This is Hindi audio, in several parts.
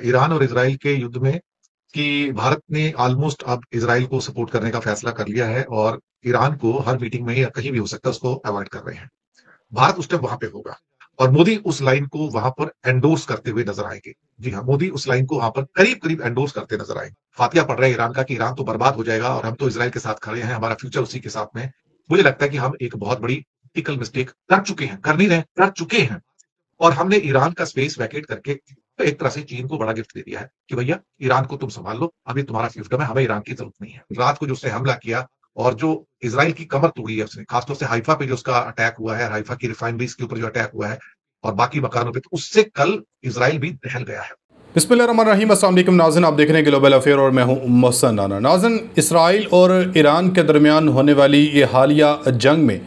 ईरान और इसराइल के युद्ध में कि भारत ने ऑलमोस्ट अब इसराइल को सपोर्ट करने का फैसला कर लिया है और ईरान को हर मीटिंग में या कहीं भी हो सकता है उसको अवॉइड कर रहे हैं। भारत उस टाइम वहां पे होगा और मोदी उस लाइन को वहां पर एंडोर्स करते हुए नजर आएंगे। जी हाँ, मोदी उस लाइन को वहां पर करीब करीब एंडोर्स करते नजर आएंगे। फातिया पढ़ रहे हैं ईरान का कि ईरान तो बर्बाद हो जाएगा और हम तो इसराइल के साथ खड़े हैं, हमारा फ्यूचर उसी के साथ में। मुझे लगता है कि हम एक बहुत बड़ी टिकल मिस्टेक कर चुके हैं, कर नहीं रहे, कर चुके हैं। और हमने ईरान का स्पेस वैकेट करके एक तरह से चीन को बड़ा गिफ्ट दे दिया है कि भैया ईरान को तुम संभाल लो, अभी तुम्हारा फिफ्टम है, हमें ईरान की जरूरत नहीं है। रात को जो उसने हमला किया और जो इसराइल की कमर तोड़ी है उसने, खासतौर से हाइफा पे जो उसका अटैक हुआ है, हाइफा की रिफाइनरीज के ऊपर जो अटैक हुआ है और बाकी मकानों पे, तो उससे कल इसराइल भी दहल गया है। बिस्मिल्लाहिर्रहमानिर्रहीम, अस्सलाम वालेकुम नाज़रीन, आप देख रहे हैं ग्लोबल अफेयर और मैं हूं मोहसन राना। नाज़रीन, इसराइल और ईरान के दरमियान होने वाली ये हालिया जंग में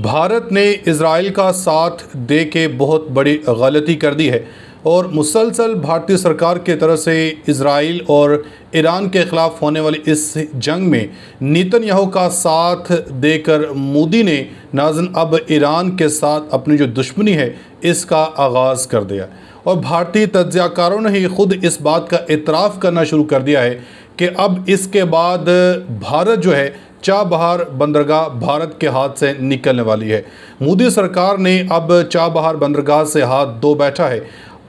भारत ने इसराइल का साथ दे के बहुत बड़ी गलती कर दी है और मुसलसल भारतीय सरकार की तरफ से इसराइल और ईरान के ख़िलाफ़ होने वाली इस जंग में नेतन्याहू का साथ देकर मोदी ने नाज़रीन अब ईरान के साथ अपनी जो दुश्मनी है इसका आगाज़ कर दिया और भारतीय तज्ज़ियाकारों ने ही खुद इस बात का इतराफ़ करना शुरू कर दिया है कि अब इसके बाद भारत जो है चाबहार बंदरगाह भारत के हाथ से निकलने वाली है। मोदी सरकार ने अब चाबहार बंदरगाह से हाथ धो बैठा है।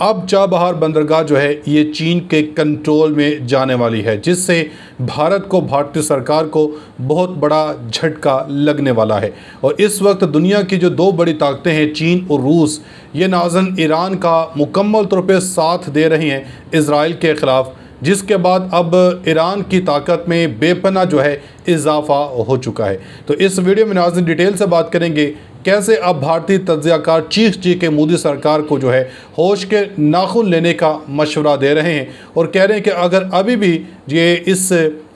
अब चाबहार बंदरगाह जो है ये चीन के कंट्रोल में जाने वाली है, जिससे भारत को, भारतीय सरकार को बहुत बड़ा झटका लगने वाला है। और इस वक्त दुनिया की जो दो बड़ी ताकतें हैं, चीन और रूस, ये नाज़न ईरान का मुकम्मल तौर पे साथ दे रही हैं इसराइल के ख़िलाफ़, जिसके बाद अब ईरान की ताकत में बेपना जो है इजाफा हो चुका है। तो इस वीडियो में नाज़रीन डिटेल से बात करेंगे कैसे अब भारतीय तज्ज़ियाकार चीख के मोदी सरकार को जो है होश के नाखून लेने का मशवरा दे रहे हैं और कह रहे हैं कि अगर अभी भी ये इस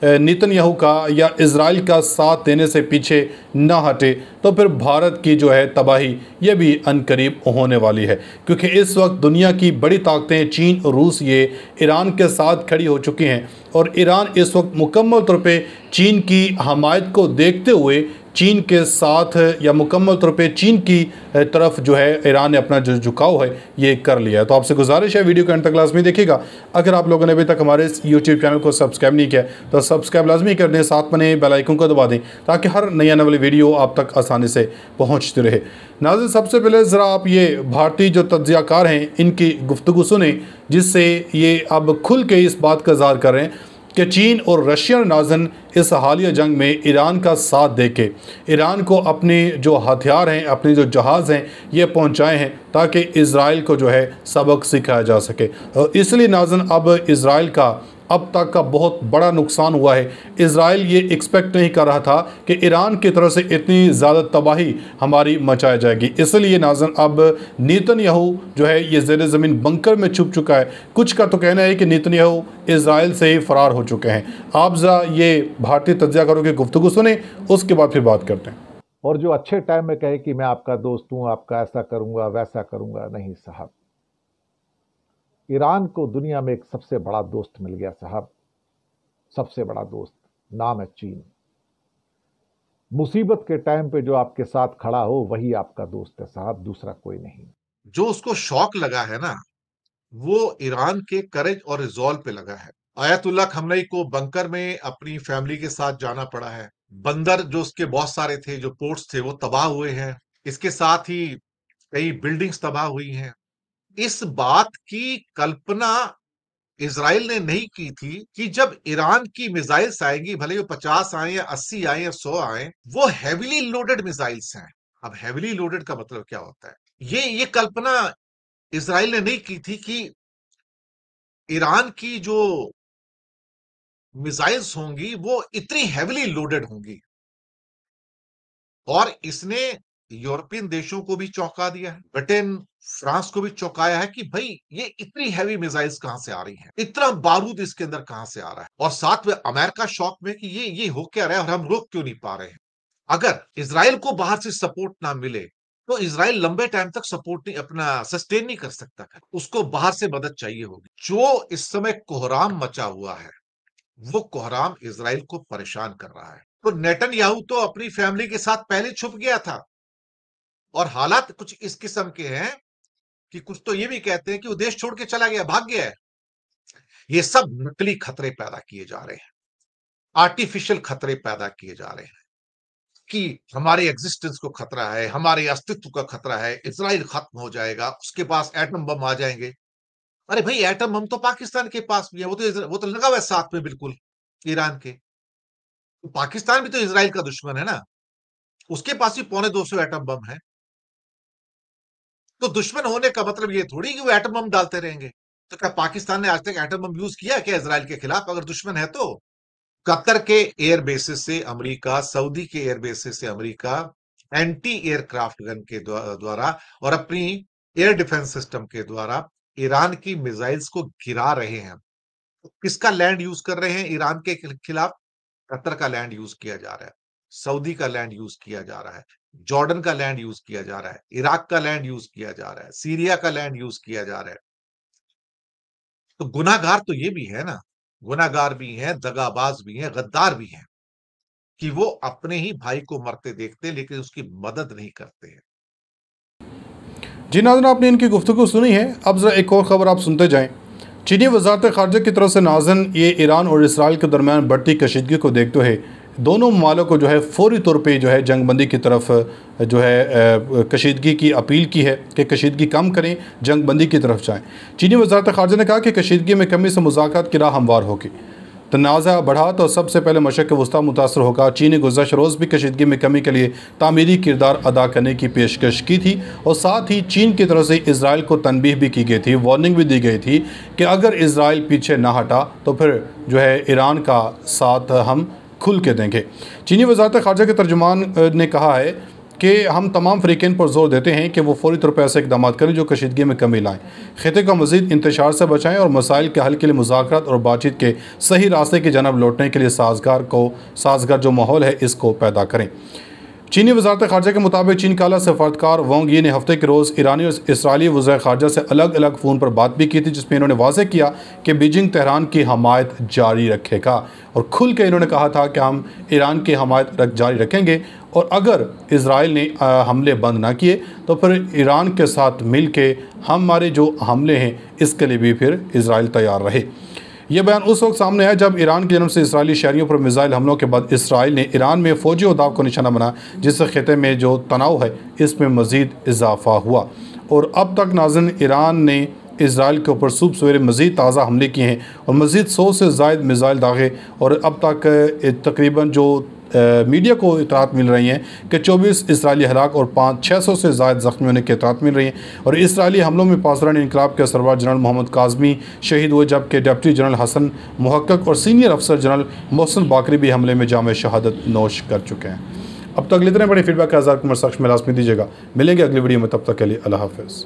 नेतन्याहू का या इजराइल का साथ देने से पीछे ना हटे तो फिर भारत की जो है तबाही ये भी अनकरीब होने वाली है। क्योंकि इस वक्त दुनिया की बड़ी ताकतें चीन और रूस ये ईरान के साथ खड़ी हो चुकी हैं और ईरान इस वक्त मुकम्मल तौर पे चीन की हमायत को देखते हुए चीन के साथ या मुकम्मल तौर पे चीन की तरफ जो है ईरान ने अपना जो झुकाव है ये कर लिया है। तो आपसे गुजारिश है वीडियो को अंत तक लाजमी देखिएगा। अगर आप लोगों ने अभी तक हमारे इस यूट्यूब चैनल को सब्सक्राइब नहीं किया तो सब्सक्राइब लाजमी कर दें, साथ में बेल आइकन को दबा दें ताकि हर नई आने वाली वीडियो आप तक आसानी से पहुँचती रहे। नाज़रीन, सबसे पहले ज़रा आप ये भारतीय जो तज्ज़ियाकार हैं इनकी गुफ्तगू सुने, जिससे ये अब खुल के इस बात का इज़हार कर रहे हैं कि चीन और रशिया नाज़न इस हालिया जंग में ईरान का साथ देके ईरान को अपने जो हथियार हैं, अपने जो जहाज़ हैं ये पहुंचाए हैं ताकि इज़राइल को जो है सबक सिखाया जा सके। और इसलिए नाज़न अब इज़राइल का अब तक का बहुत बड़ा नुकसान हुआ है। इज़राइल ये एक्सपेक्ट नहीं कर रहा था कि ईरान की तरफ से इतनी ज़्यादा तबाही हमारी मचाई जाएगी। इसलिए नाज़न अब नेतन्याहू जो है ये ज़ेर ज़मीन बंकर में छुप चुका है। कुछ का तो कहना है कि नेतन्याहू इज़राइल से ही फ़रार हो चुके हैं। आप ज़रा ये भारतीय तज्ज़ियाकारों की गुफ्तगू सुने, उसके बाद फिर बात करते हैं। और जो अच्छे टाइम में कहे कि मैं आपका दोस्त हूं, आपका ऐसा करूंगा वैसा करूंगा, नहीं साहब। ईरान को दुनिया में एक सबसे बड़ा दोस्त मिल गया साहब, सबसे बड़ा दोस्त, नाम है चीन। मुसीबत के टाइम पे जो आपके साथ खड़ा हो वही आपका दोस्त है साहब, दूसरा कोई नहीं। जो उसको शौक लगा है ना, वो ईरान के करेज और रिजॉल्व पे लगा है। आयतुल्लाह खमनई को बंकर में अपनी फैमिली के साथ जाना पड़ा है। बंदर जो उसके बहुत सारे थे, जो पोर्ट्स थे, वो तबाह हुए हैं। इसके साथ ही कई बिल्डिंग्स तबाह हुई हैं। इस बात की कल्पना इजराइल ने नहीं की थी कि जब ईरान की मिसाइल्स आएंगी, भले वो 50 आए या 80 आए या 100 आए, वो हैविली लोडेड मिसाइल्स हैं। अब हैविली लोडेड का मतलब क्या होता है? ये कल्पना इजराइल ने नहीं की थी कि ईरान की जो मिसाइल्स होंगी वो इतनी हैविली लोडेड होंगी। और इसने यूरोपियन देशों को भी चौंका दिया है, ब्रिटेन, फ्रांस को भी चौंकाया है कि भाई ये इतनी हैवी मिसाइल्स कहां से आ रही हैं, इतना बारूद इसके अंदर कहां से आ रहा है। और साथ में अमेरिका शॉक में कि ये हो क्या रहा है और हम रोक क्यों नहीं पा रहे हैं। अगर इजराइल को बाहर से सपोर्ट ना मिले तो इजराइल लंबे टाइम तक सपोर्ट नहीं, अपना सस्टेन नहीं कर सकता है, उसको बाहर से मदद चाहिए होगी। जो इस समय कोहराम मचा हुआ है वो कोहराम इजराइल को परेशान कर रहा है। तो नेतन्याहू तो अपनी फैमिली के साथ पहले छुप गया था और हालात कुछ इस किस्म के हैं कि कुछ तो ये भी कहते हैं कि वो देश छोड़ के चला गया, भाग गया है। ये सब नकली खतरे पैदा किए जा रहे हैं, आर्टिफिशियल खतरे पैदा किए जा रहे हैं कि हमारे एग्जिस्टेंस को खतरा है, हमारे अस्तित्व का खतरा है, इजराइल खत्म हो जाएगा, उसके पास एटम बम आ जाएंगे। अरे भाई, एटम बम तो पाकिस्तान के पास भी है, वो तो लगा हुआ है साथ में बिल्कुल ईरान के। तो पाकिस्तान भी तो इजराइल का दुश्मन है ना, उसके पास भी 250 एटम बम है। तो दुश्मन होने का मतलब ये थोड़ी कि वो एटम बम डालते रहेंगे। तो क्या पाकिस्तान ने आज तक एटम बम यूज किया क्या इजराइल के खिलाफ, अगर दुश्मन है तो? कतर के एयर बेसिस से अमेरिका, सऊदी के एयर बेसिस से अमेरिका एंटी एयरक्राफ्ट गन के द्वारा और अपनी एयर डिफेंस सिस्टम के द्वारा ईरान की मिसाइल्स को गिरा रहे हैं। तो किसका लैंड यूज कर रहे हैं ईरान के खिलाफ? कतर का लैंड यूज किया जा रहा है, सऊदी का लैंड यूज किया जा रहा है, जॉर्डन का लैंड यूज किया जा रहा है, इराक का लैंड यूज किया जा रहा है, सीरिया का लैंड यूज किया जा रहा है। तो गुनाहगार तो ये भी है ना, गुनाहगार भी हैं, दगाबाज भी हैं, गद्दार भी हैं कि वो अपने ही भाई को मरते देखते लेकिन उसकी मदद नहीं करते हैं। जी नाज़रीन, आपने इनकी गुफ्तगू सुनी है। अब ज़रा एक और ख़बर आप सुनते जाएं। चीनी वज़ारत ख़ारजा की तरफ से नाज़रीन ये ईरान और इसराइल के दरमियान बढ़ती कशीदगी को देखते हुए दोनों ममालिक को जो है फ़ौरी तौर पे जो है जंगबंदी की तरफ जो है कशीदगी की अपील की है कि कशीदगी कम करें, जंगबंदी की तरफ जाएँ। चीनी वज़ारत ख़ारजा ने कहा कि कशीदगी में कमी से मुज़ाकरात की राह हमवार होगी। तनाज़ा बढ़ा तो सबसे पहले मशक़ वस्ता मुतासर होगा। चीन ने गुज़श्ता रोज़ भी कशीदगी में कमी के लिए तामीरी किरदार अदा करने की पेशकश की थी और साथ ही चीन की तरफ से इसराइल को तनबीह भी की गई थी, वार्निंग भी दी गई थी कि अगर इसराइल पीछे ना हटा तो फिर जो है ईरान का साथ हम खुल के देंगे। चीनी वज़ारत ख़ारजा के तर्जुमान ने कहा है कि हम तमाम फ़रीक़ैन पर ज़ोर देते हैं कि वो फ़ौरी तौर पर ऐसे इक़दाम करें जो कशीदगी में कमी लाएँ, ख़ित्ते को मज़ीद इंतशार से बचाएँ और मसाइल के हल के लिए मुज़ाकरात और बातचीत के सही रास्ते की जानब लौटने के लिए साज़गार जो माहौल है इसको पैदा करें। चीनी वज़ारत ख़ारजा के मुताबिक चीन का आला सफारतकार वांग यी ने हफ्ते के रोज़ ईरानी और इसराइली वज़ीर ख़ारजा से अलग अलग फ़ोन पर बात भी की थी, जिसमें इन्होंने वाज़ेह किया कि बीजिंग तेहरान की हमायत जारी रखेगा और खुल के इन्होंने कहा था कि हम ईरान की हमायत जारी रखेंगे और अगर इसराइल ने हमले बंद ना किए तो फिर ईरान के साथ मिल के हमारे जो हमले हैं इसके लिए भी फिर इसराइल तैयार रहे। यह बयान उस वक्त सामने आया जब ईरान की जानब से इसराइली शहरियों पर मिसाइल हमलों के बाद इसराइल ने ईरान में फ़ौजी उहदाफ को निशाना बनाया, जिससे खित्ते में जो तनाव है इसमें मज़ीद इजाफ़ा हुआ। और अब तक नाज़रीन ईरान ने इसराइल के ऊपर सुबह सवेरे मज़ीद ताज़ा हमले किए हैं और मज़ीद 100 से ज़ायद मिसाइल दागे और अब तक तकरीबन जो मीडिया को इतलात मिल रही हैं कि 24 इसराइली हलाक और 600 से ज़ायद ज़ख्मी होने की इतलात मिल रही हैं। और इसराइली हमलों में पासदारान इनकलाब के सरबराह जनरल मोहम्मद काज़मी शहीद हुए, जबकि डिप्टी जनरल हसन मुहक्कक और सीनियर अफसर जनरल मोहसिन बाकरी भी हमले में जाम शहादत नोश कर चुके हैं। अब तक इतने बड़े फीडबैक का आज़ाद कुमार सख्श में लाज़मी दीजिएगा। मिलेंगे अगली वीडियो में, तब तक के लिए अल्लाह हाफ़िज़।